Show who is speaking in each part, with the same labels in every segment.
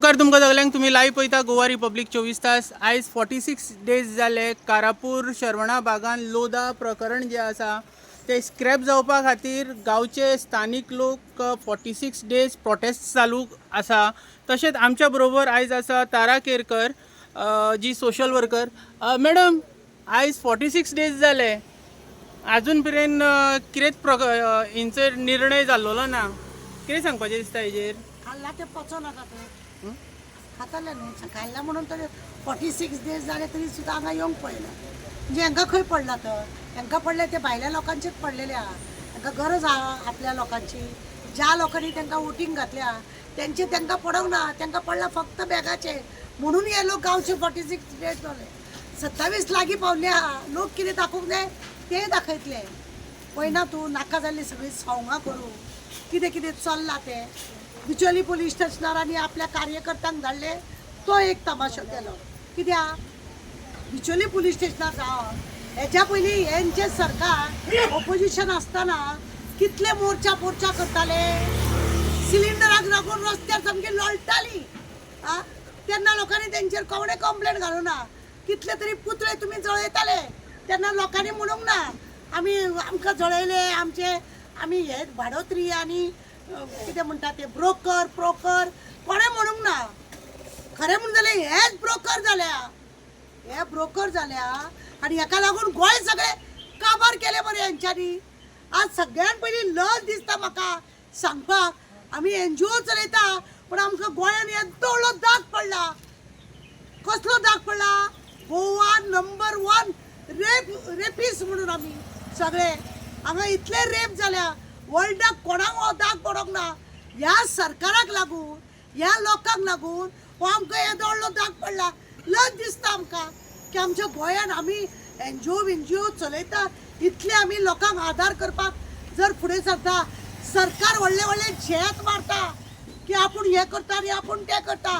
Speaker 1: नमस्कार तुमकां सगल्यांक तुम्ही लाईव्ह पळयता गोवा रिपब्लीक 24 तास. आयज 46 डेज जाले कारापूर शर्वणा बागान लोदा प्रकरण जे आसा ते स्क्रॅप जावपा खातीर गांवचे स्थानीक लोक 46 डेज प्रोटेस्ट चालू आसा. तशेंच आमच्या बरोबर आयज आसा तारा केरकर, जी सोशल वर्कर. मॅडम, आयज 46 डेज जाले, अजून पर्यंत कितेंच हेंचेर निर्णय जाल्लो ना. कितें सांगपाचें दिसता हेजेर?
Speaker 2: खाल्ला ते पचो नाका ते खाताले न्हू खाल्ला म्हणून तरी 46 डेज जाले तरी सुद्दां हांगा येवंक पळयना. म्हणजे हांकां खंय पडला तर हांकां पडले ते भायल्या लोकांचेच पडलेले आहा. हांकां गरज आहा आपल्या लोकांची. ज्या लोकांनी तांकां वोटींग घातल्या त्यांचे तांकां पडोंक ना, तांकां पडला फक्त बॅगाचे. म्हणून हे लोक गांवचे 46 डेज जाले. 27 लागीं पावले आहा. लोक कितें दाखोवंक जाय ते दाखयतले. पळयना तूं नाका जाल्ली सगळीं सवंगां करूं कितें कितें चल्लां तें. बिचोली पोलीस स्टेशनार आनी आपल्या कार्यकर्त्यांक धाडले, तो एक तमाशो केलो. कित्याक बिचोली पोलीस स्टेशनार जावन हेच्या पयलीं हेंचे सरकार ऑपोजिशन आसतना कितले मोर्चा करताले. सिलिंडराक लागून रस्त्यार सामकी लोळटाली. तेन्ना लोकांनी तेंचेर कोणे कंप्लेंट घालूं ना. कितले तरी पुतळे तुमी जळयताले तेन्ना लोकांनी म्हणूंक ना आमी आमकां जळयले, आमचे आमी हे भाडोत्री आनी कितें म्हणटा ते ब्रोकर कोणें म्हणूंक ना. खरें म्हणून जाल्यार हेच ब्रोकर जाल्या आनी हेका लागून गोंय सगळें काबार केलें मरे हेंच्यांनी. आज सगळ्यान पयलीं लज दिसता म्हाका सांगपाक. आमी NGO चलयता पूण आमकां गोंयान येदो व्हडलो दाग पडला. कसलो दाग पडला? गोवा नंबर 1 रेपीस म्हणून आमी सगळे हांगा इतले रेप जाल्या. वर्ल्डाक कोणाक हो दाग पडोंक ना. ह्या सरकाराक लागून, ह्या लोकांक लागून हो आमकां येदो व्हडलो दाग पडला. लज दिसता आमकां की आमच्या गोंयान आमी NGO चलयता, इतले आमी लोकांक आदार करपाक जर फुडें सरता. सरकार व्हडले व्हडले झेत मारता की आपूण हे करता आनी आपूण तें करता.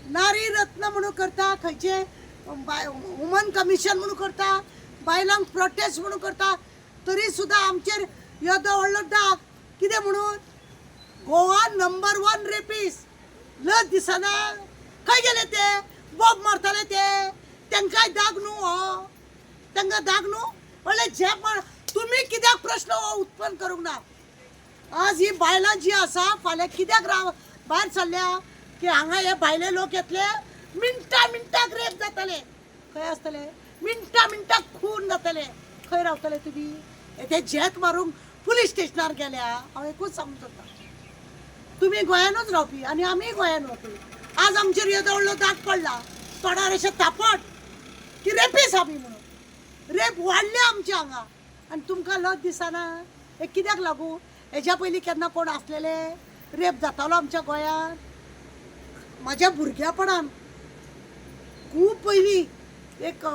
Speaker 2: नारी रत्न म्हणून करता, खंयचे वुमन कमिशन म्हणून करता, बायलांक प्रोटेस्ट म्हणून करता. तरी सुद्दां आमचेर येदो व्हडलो दाग कितें म्हणून? गोवा नंबर 1 रेपीस. लज दिसना? खंय गेले ते बॉब मारताले ते? तांकांय दाग न्हू हो? तांकां दाग न्हू? व्हडले झेप मार. तुमी कित्याक प्रश्न हो उत्पन्न करूंक ना? आज ही बायलां जी आसा फाल्यां कित्याक भायर सरल्या की हांगा हे भायले लोक येतले, मिनटाक रेप जातले. खंय आसतले? मिनटाक खून जातले. खंय रावतले तुमी? ते झेत मारूंक पुलीस स्टेशनार गेल्या. हांव एकूच सांगूंक सोदता, तुमी गोंयानूच रावपी आनी आमी गोंयान वतली. आज आमचेर येदो व्हडलो दाग पडला, तोंडार अशें तापट की रेपीस आमी म्हणून. रेप वाडले आमचे हांगा आनी तुमकां लज दिसना? हे कित्याक लागून? हेज्या पयलीं केन्ना कोण आसलेले रेप जातालो आमच्या गोंयान? म्हाज्या भुरग्यापणान खूब पयलीं एक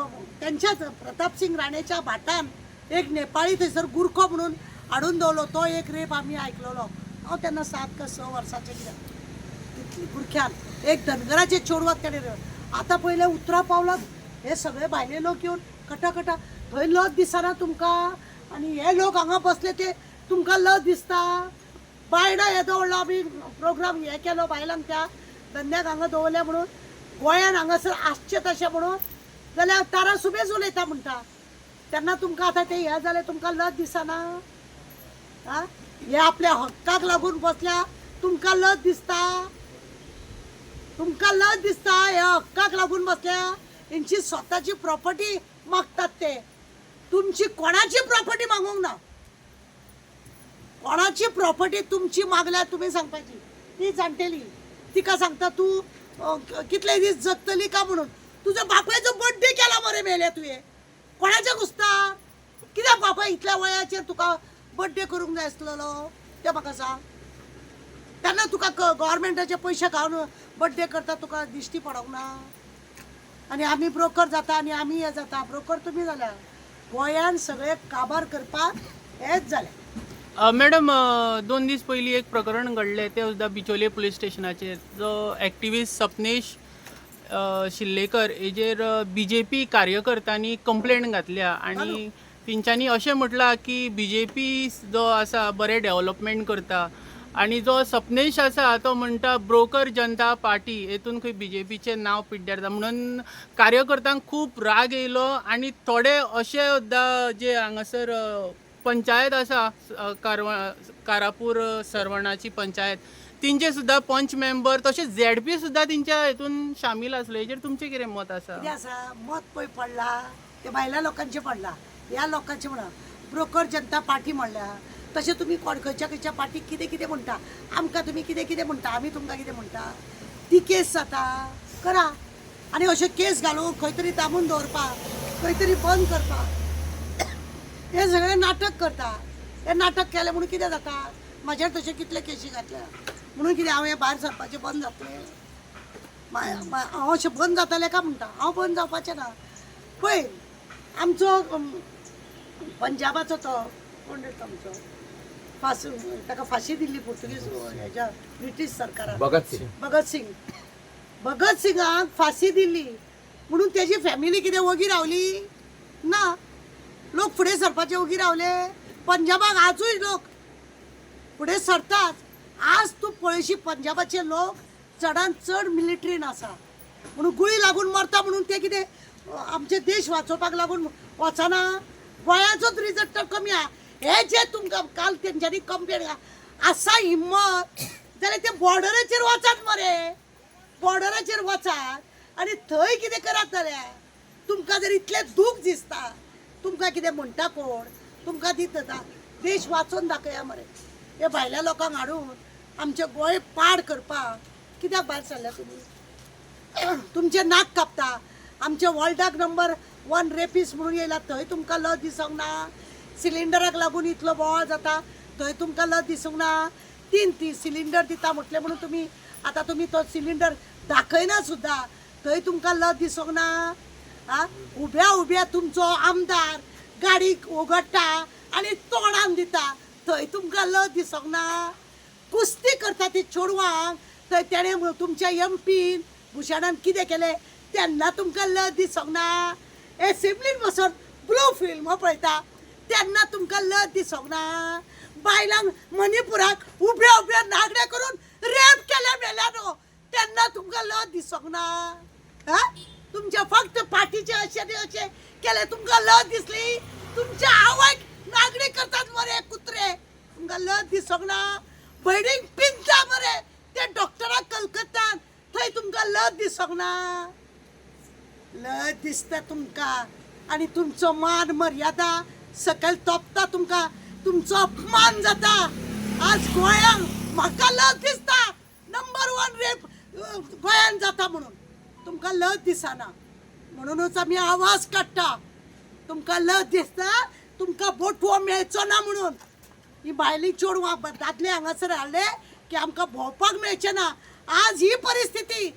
Speaker 2: तेंच्याच प्रताप सिंग राणेच्या भाटान एक नेपाळी थंयसर गुरखो म्हणून हाडून दवरलो. तो एक रेप आमी आयकलोलो. हांव तेन्ना 7 का 6 वर्साचें कितें गुरख्यान एक धनगराचे चेडवाक तेणें रेप. आतां पयले उतरां पावलात हे सगळे भायले लोक येवन कटा थंय लज दिसना तुमकां? आनी हे लोक हांगा बसले ते तुमकां लज दिसता? बायडा येदो व्हडलो आमी प्रोग्राम हे केलो बायलांक त्या धंद्याक हांगा दवरले म्हणून, गोंयान हांगासर आसचें तशें म्हणून. जाल्यार तारा सुबेज उलयता म्हणटा तेन्ना तुमकां आतां ते हे जालें, तुमकां लज दिसना? हे आपल्या हक्काक लागून बसल्या, तुमकां लज दिसता? तुमकां लज दिसता? हे हक्काक लागून बसल्या, हेंची स्वताची प्रॉपर्टी मागतात ते. तुमची कोणाची प्रॉपर्टी मागूंक ना. कोणाची प्रॉपर्टी तुमची मागल्या तुमी सांगपाची. ती जाणटेली तिका सांगता तूं कितले दीस जगतली का म्हणून. तुजो बापायचो बर्थडे केला मरे मेले तुवें. कोणाच्या घुसता? कित्याक बापा इतल्या वयाचेर तुका बर्थडे करूंक जाय आसलेलो तें म्हाका सांग. तेन्ना तुका गव्हर्मेंटाचे पयशे घालून बर्थडे करता तुका दिश्टी पडोंक ना? आनी आमी ब्रोकर जाता आनी आमी हे जाता. ब्रोकर तुमी जाल्या. गोंयान सगळे काबार करपाक हेच जालें.
Speaker 1: मॅडम, 2 दीस पयलीं एक प्रकरण घडलें, तें सुद्दां बिचोले पुलीस स्टेशनाचेर. जो एक्टिविस्ट सपनेश शिल्लेकर हेजेर BJP कार्यकर्त्यांनी कंप्लेंट घातल्या आनी तेंच्यांनी अशें म्हटलां की BJP जो आसा बरें डेव्हलपमेंट करता आणि जो सपनेश आसा तो म्हणटा ब्रोकर जनता पार्टी हेतून खंय BJPचें नांव पिड्ड्यार म्हणून कार्यकर्त्यांक खूब राग येयलो आणि थोडे अशे सुद्दां जे हांगासर पंचायत आसा कारापूर सरवणाची पंचायत तिंचे सुद्दां पंच मेंबर तशेंच ZP सुद्दां तिंच्या हेतून शामील आसले हेजेर तुमचें कितें मत आसा?
Speaker 2: कितें आसा मत पळय पडला ते भायल्या लोकांचे पडला ह्या लोकांचे म्हणा ब्रोकर जनता पार्टी म्हणल्या तशें तुमी खंयच्या खंयच्या पार्टीक कितें कितें म्हणटा आमकां तुमी कितें कितें म्हणटा आमी तुमकां कितें म्हणटा ती केस जाता करा आनी अशें केस घालून खंय तरी दामून दवरपाक खंय तरी बंद करपाक हे सगळें नाटक करता हे नाटक केलें म्हणून कितें जाता म्हाजेर तशें कितले केसी घातल्या म्हणून कितें हांव हें भायर सरपाचें बंद जातलें हांव अशें बंद जातालें काय म्हणटा हांव बंद जावपाचें ना पळय आमचो पंजाबाचो तो कोण रे आमचो ताका फाशी दिल्ली पुर्तुगीज हेज्या ब्रिटीश सरकारान भगत सिंगाक फाशी दिल्ली म्हणून तेजी फॅमिली कितें वगी रावली ना लोक फुडें सरपाचे वगी रावले पंजाबाक आजूय लोक फुडें सरतात आज तूं पळयशी पंजाबाचे लोक चडांत चड मिलिटरीन आसा म्हणून गुळी लागून मरता म्हणून ते कितें आमचे देश वाचोवपाक लागून वचना गोंयाचोच रिजल्ट तर कमी आहा हे जे तुमकां काल तेंच्यांनी कंप्लेन आसा हिम्मत जाल्यार ते बॉर्डराचेर वचात मरे बॉर्डराचेर वचात आनी थंय कितें करात जाल्यार तुमकां जर इतलें दूख दिसता तुमकां कितें म्हणटा कोण तुमकां दिता देश वाचोवन दाखया मरे हे भायल्या लोकांक हाडून आमचे गोंय पाड करपाक कित्याक भायर सरल्या तुमी तुमचे नाक कापता आमचे वर्ल्डाक नंबर 1 रेपीस म्हणून येयला थंय तुमकां लज दिसोंक ना सिलिंडराक लागून इतलो बोवाळ जाता थंय तुमकां लज दिसूंक ना 3 सिलिंडर दिता म्हटलें म्हणून तुमी आतां तुमी तो सिलिंडर दाखयना सुद्दां थंय तुमकां लज दिसूंक ना आ उब्या तुमचो आमदार गाडी उगडटा आनी तोंडान दिता थंय तुमकां लज दिसूंक ना कुस्ती करता ती चेडवांक थंय तेणें तुमच्या MPन भुशणान कितें केलें तेन्ना तुमकां लज दिसूंक ना एसेंब्लीन वचोन ब्लू फिल्म पळयता तेन्ना तुमकां लज दिसूंक ना बायलांक मणिपुराक उब्या नागडे करून रेप केले मेल्यानो तेन्ना तुमकां लज दिसूंक ना हा तुमच्या फक्त पार्टीचे अशें केले तुमकां लज दिसली तुमच्या आवयक नागडे करतात मरे कुत्रे तुमकां लज दिसूंक ना भयणीक पिंजता मरे ते डॉक्टराक कलकत्तान थंय तुमकां लज दिसूंक ना लज दिसता तुमकां आनी तुमचो मान मर्यादा सकयल तोपता तुमकां तुमचो अपमान जाता आज गोंयांक म्हाका लज दिसता नंबर 1 रेप गोंयान जाता म्हणून तुमकां लज दिसना म्हणूनच आमी आवाज काडटा तुमकां लज दिसता तुमकां बोटवो मेळचो ना म्हणून ही भायली चेडवां दादले हांगासर हाडले की आमकां भोंवपाक मेळचें ना आज ही परिस्थिती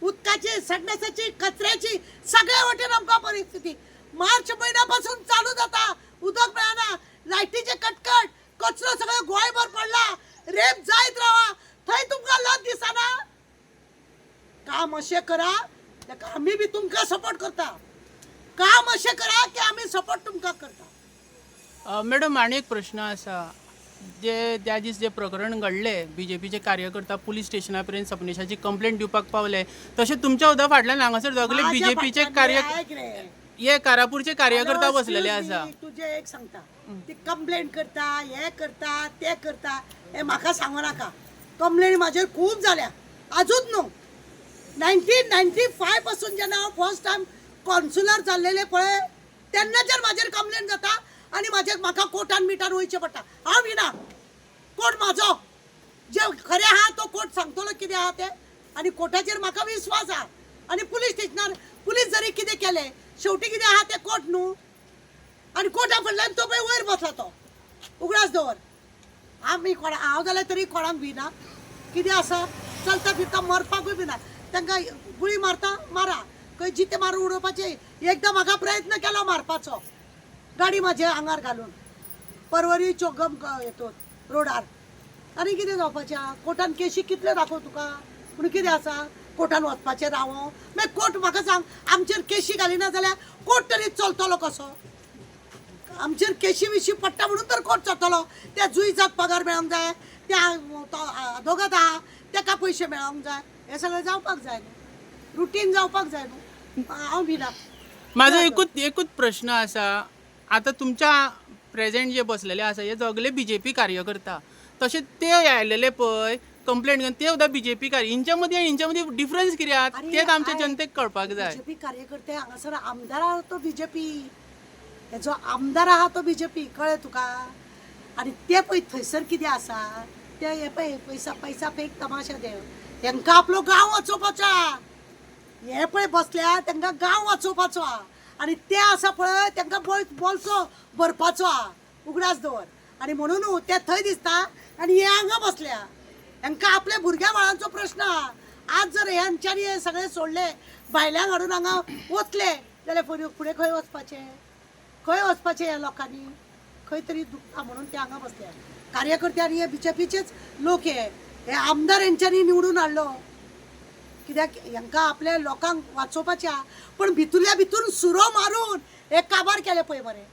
Speaker 2: उदकाची संडासाची कचऱ्याची सगळ्या वाटेन आमकां परिस्थिती मार्च म्हयन्या पासून चालू जाता उदक मेळना लायटीचे कटकट कचरो सगळो गोंयभर पडला रेप जायत रावा थंय तुमकां लज दिसना काम अशें करा ताका आमी बी तुमकां सपोर्ट करता काम अशें करा की आमी सपोर्ट तुमकां करता
Speaker 1: मॅडम आनी एक प्रश्न आसा जे त्या दीस जे प्रकरण घडले BJPचे कार्यकर्ता पुलीस स्टेशना पर्यंत सपनेशाची कंप्लेंट दिवपाक पावले तशें तुमच्या सुद्दां फाटल्यान हांगासर सगळे BJPचे हे कारापूरचे कार्यकर्ता बसलेले आसा
Speaker 2: तुजे एक सांगता ती कंप्लेंट करता हे करता ते करता हे म्हाका सांगू नाका कंप्लेंट म्हाजेर खूब जाल्या आजूच न्हू 1995 पासून जेन्ना हांव फर्स्ट टायम कॉन्सुलर जाल्लेले पळय तेन्नाच्यान म्हाजेर कंप्लेंट जाता आनी म्हाका कोर्टान मिटान वयचें पडटा हांव विना कोर्ट म्हाजो जे खरें आहा तो कोर्ट सांगतलो कितें आहा तें आनी कोर्टाचेर म्हाका विश्वास आहा आनी पुलीस स्टेशनार पुलीस जरी कितें केलें शेवटी कितें आहा तें कोर्ट न्हू आनी कोर्टा फुडल्यान तो पळय वयर बसला तो उगडास दवर आमी हांव जाल्यार तरी कोणाक भिना कितें आसा चलता फिरता मरपाकूय भिना तांकां गुळी मारता मारा खंय जिते मारून उडोवपाचें एकदां म्हाका प्रयत्न केलो मारपाचो गाडी म्हाज्या आंगार घालून परवरी चोगम येतो रोडार आनी कितें जावपाचें आहा कोर्टान केशी कितले दाखोव तुका पूण कितें आसा कोर्टान वचपाचें रावो मागीर कोर्ट म्हाका सांग आमचेर केशी घालिना जाल्यार कोर्ट तरी चलतलो कसो आमचेर केशी विशी पडटा म्हणून तर कोर्ट जातलो. त्या जुईचाक पगार मेळोंक जाय, त्या दोगात आहा ताका पयशे मेळोंक जाय, हें सगळें जावपाक जाय न्हू, रुटीन जावपाक जाय न्हू. हांव भिना.
Speaker 1: माझो एकूच प्रश्न आसा, आता तुमच्या प्रेझेंट जे बसलेले आसा हे सगळे BJP कार्यकर्ता, तशें ते आयलेले पळय कंप्लेंट घेवन ते सुद्दां BJP हेंच्या मदीं डिफरन्स कित्याक तेच आमच्या जनतेक कळपाक जाय.
Speaker 2: बीजेपी कार्यकर्ते हांगासर आमदार आहा तो बीजेपी, हेजो आमदार आहा तो बीजेपी, कळ्ळें तुका. आनी ते पळय थंयसर कितें आसा, ते हे पळय पैसा फेक तमाशा देव, तांकां आपलो गांव वाचोवपाचो. हे पळय बसल्या तांकां गांव वाचोवपाचो आनी ते आसा पळय तांकां बोल्सो भरपाचो उगडास दवर. आनी म्हणून ते थंय दिसता आनी हे हांगा बसल्या. तांकां आपल्या भुरग्या बाळांचो प्रश्न आहा. आज जर ह्यांच्यांनी हे सगळे सोडले, भायल्यांक हाडून हांगा वतले जाल्यार फुडें खंय वचपाचें ह्या लोकांनी? खंय तरी दुखता म्हणून ते हांगा बसल्या. कार्यकर्ते आनी हे BJPचेच लोक हे आमदार हेंच्यांनी निवडून हाडलो कित्याक हांकां आपल्या लोकांक वाचोवपाच्या. पण भितूरल्या भितूर सुरो मारून हे काबार केले पळय मरे.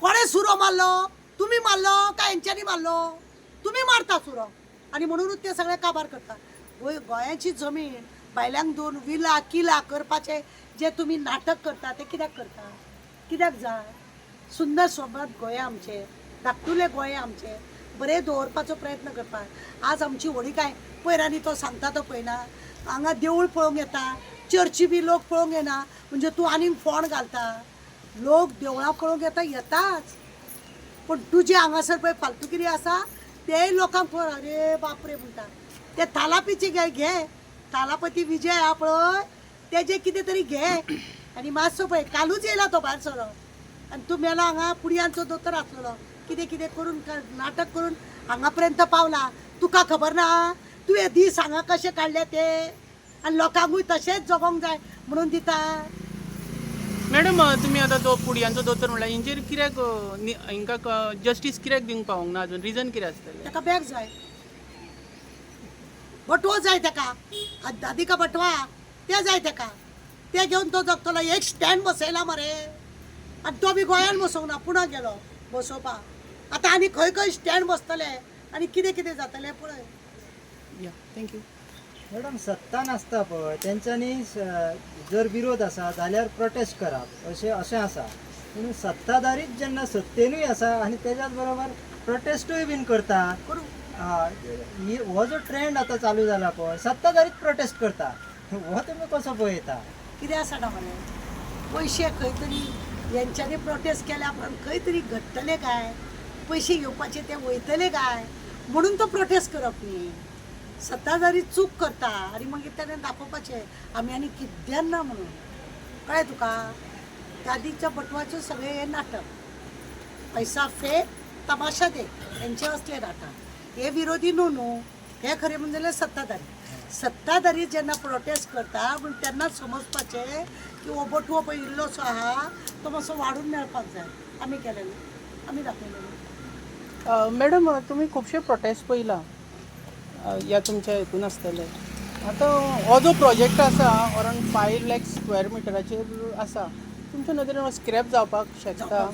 Speaker 2: कोणें सुरो मारलो? तुमी मारलो काय हेंच्यांनी मारलो? तुमी मारता सुरो आनी म्हणूनच ते सगळे काबार करता. गोंयाची जमीन भायल्यांक दोन विला किला करपाचे जे तुम्ही नाटक करता ते कित्याक करता? कित्याक जाय? सुंदर सोबत गोंय आमचे, धाकटुले गोंय आमचे बरे दवरपाचो प्रयत्न करता. आज आमची व्हडी काय पयरांनी तो सांगता तो पळयना. हांगा देवूळ पळोवंक येता, चर्ची बी लोक पळोवंक येना म्हणजे तूं आनीक फोंड घालता. लोक देवळां पळोवंक येताच, पण तुजे हांगासर पळय फालतूगिरी आसा ते लोकांक पळय अरे बापरे म्हणटा. ते थालापीचे घे, थालापती विजय हा पळय तेजे कितें तरी घे आनी मातसो पळय कालूच येयला तो भायर सरो आनी तूं मेलो हांगा पुडयांचो दोतोर आसलेलो. कितें करून नाटक करून हांगा पर्यंत पावला. तुका खबर ना तूं हे दीस हांगा कशे काडले ते आनी लोकांकूय तशेंच जगोंक जाय म्हणून दिता.
Speaker 1: मॅडम तुम्ही आता तो पुडयांचो दोतोर म्हणल्यार हेंचेर कित्याक हांकां जस्टीस कित्याक दिवंक पावोंक ना अजून? रिजन कितें आसतलें?
Speaker 2: ताका बॅग जाय, बटवो जाय ताका, दादिका बटवा ते जाय ताका. ते घेवन तो जगतलो. एक स्टँड बसयला मरे आनी तो बी गोंयान बसोवंक ना, पुणा गेलो बसोवपाक. आतां आनी खंय खंय स्टँड बसतले आनी कितें जातलें पळय.
Speaker 1: या थँक्यू.
Speaker 3: मॅडम सत्ता नासता पळय तेंच्यांनी जर विरोध आसा जाल्यार प्रोटेस्ट करप अशें आसा. पूण सत्ताधारीच जेन्ना सत्तेनूय आसा आनी तेज्याच बरोबर प्रोटेस्टूय बीन करता. हो जो ट्रेंड आतां चालू जाला पळय सत्ताधारीच प्रोटेस्ट करता, हो तुमी कसो पळयता?
Speaker 2: कितें आसा ना मरे पयशे खंय तरी हेंच्यांनी प्रोटेस्ट केल्या पण खंय तरी घडटले काय, पयशे घेवपाचे ते वयतले काय म्हणून तो प्रोटेस्ट करप न्ही. सत्ताधारी चूक करता आनी मागीर तेणें दाखोवपाचें आमी आनी किद्यान ना म्हणून. कळ्ळें तुका? दादीच्या बटवाचे सगळे हे नाटक, पैसा फेक तमाशा दे हेंचे असले नाटक. हे विरोधी न्हू हे खरें म्हणजे जाल्यार सत्ताधारी जेन्ना प्रोटेस्ट करता पूण तेन्ना समजपाचें की हो बटवो पळय इल्लोसो आहा तो मातसो वाडून मेळपाक जाय. आमी केलेलो, आमी दाखयलेलो.
Speaker 1: मॅडम तुम्ही खुबशे प्रोटेस्ट पळयला ह्या तुमच्या हितून आसतले. आतां हो जो प्रोजेक्ट आसा अरावंड 5 लाख स्क्वेअर मिटराचेर आसा, तुमच्या नदरेन स्क्रॅप जावपाक शकता?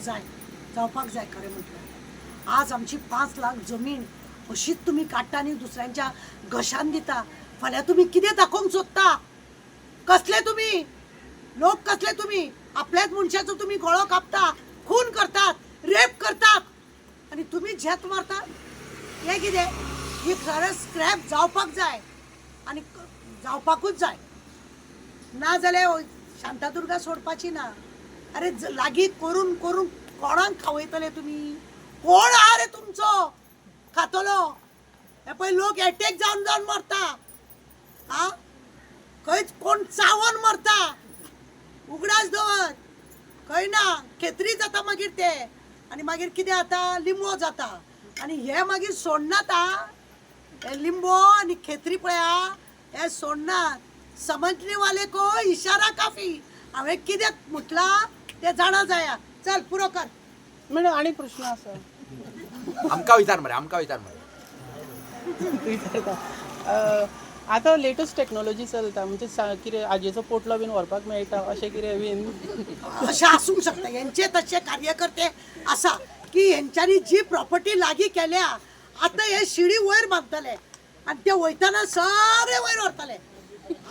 Speaker 2: जावपाक जाय खरें म्हटल्यार. आज आमची 5 लाख जमीन अशीच तुम्ही काडटा आनी दुसऱ्यांच्या घशान दिता. फाल्यां तुमी कितें दाखोवंक सोदता? कसले तुमी लोक? कसले तुमी? आपल्याच मनशाचो तुमी गळो कापता, खून करतात, रेप करतात आनी तुमी झेत मारतात. हे कितें? ही खरें स्क्रॅप जावपाक जाय आनी जावपाकूच जाय. ना जाल्यार शांतादुर्गा सोडपाची ना. अरे लागीं करून करून कोणाक खावयतले तुमी? कोण आहा रे तुमचो खातलो? हे पळय लोक एटॅक जावन जावन मरता. हा खंयच कोण चावून मरता. उगडास दवर खंय ना खेत्री जाता मागीर ते आनी मागीर कितें जाता लिंबो जाता आनी हे मागीर सोडनात. हे लिंबो आनी खेत्री पळया हे सोडनात. समजने वाले को इशारा काफी. हांवें कित्याक म्हटला ते जाणा जाया. चल पुरो कर.
Speaker 1: मॅडम आनी प्रश्न आसा?
Speaker 4: आमकां विचार मरे.
Speaker 1: विचारता आतां लेटस्ट टॅक्नोलॉजी चलता म्हणजे कितें आजेचो पोटलो बीन व्हरपाक मेळटा अशें कितें बीन
Speaker 2: अशें आसूंक शकता यांचे तसे कार्यकर्ते असा की यांच्यानी जी प्रॉपर्टी लागी केल्या आता हे शिडी वयर बांधतले आणि ते वयताना सगळे वयर व्हरतले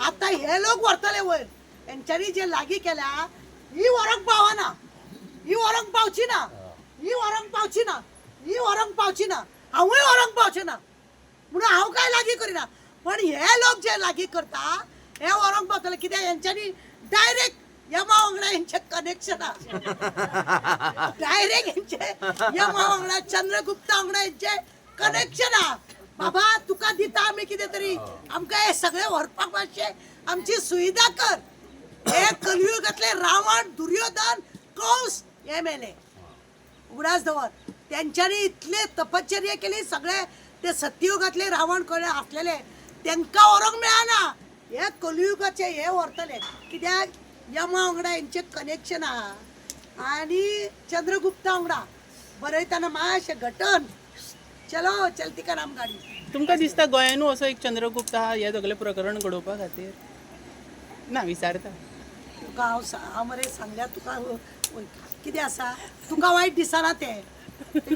Speaker 2: आता हे लोक व्हरतले वयर यांच्यानी जे लागी केल्या ही व्हरंक पावना ही व्हरंक पावची ना ही व्हरंक पावची ना ही व्हरंक पावची ना हांवूय व्हरंक पावचे ना म्हणून हांव काय लागी करिना पण हे लोक जे लागी करता हे व्हरंक पावतले कित्याक यांच्यानी डायरेक्ट यमा वांगडा यांचे कनेक्शन डायरेक्ट यांचे यमा वांगडा चंद्रगुप्ता वांगडा यांचे कनेक्शन बाबा तुका दिता आम्ही कितें तरी आमकां हे सगळे व्हरपाक मातशे आमची सुविधा कर हे कलियुगातले रावण दुर्योधन कंस हे मेले उगडास दवर त्यांच्यानी इतले तपश्चर्या केली सगळे ते सत्ययुगातले रावण कडे असलेले त्यांना व्हरंक मेळना हे कलियुगाचे हे व्हरतले कित्याक यमा वांगडा यांचे कनेक्शन आहा आणि चंद्रगुप्ता वांगडा बरयतना मातशें घटन चलो चलती का नाम गाडी
Speaker 1: तुमकां दिसता गोंयानू असो एक चंद्रगुप्त आहा हे सगळें प्रकरण घडोवपा खातीर ना विचारता
Speaker 2: तुका हांव मरे सांगल्यार तुका कितें आसा तुका वायट दिसना ते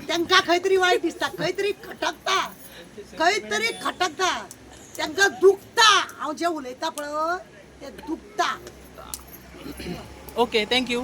Speaker 2: तांकां खंय तरी वायट दिसता खंय तरी खटकता तांकां दुखता हांव जे उलयता पळय ते दुखता
Speaker 1: ओके थँक्यू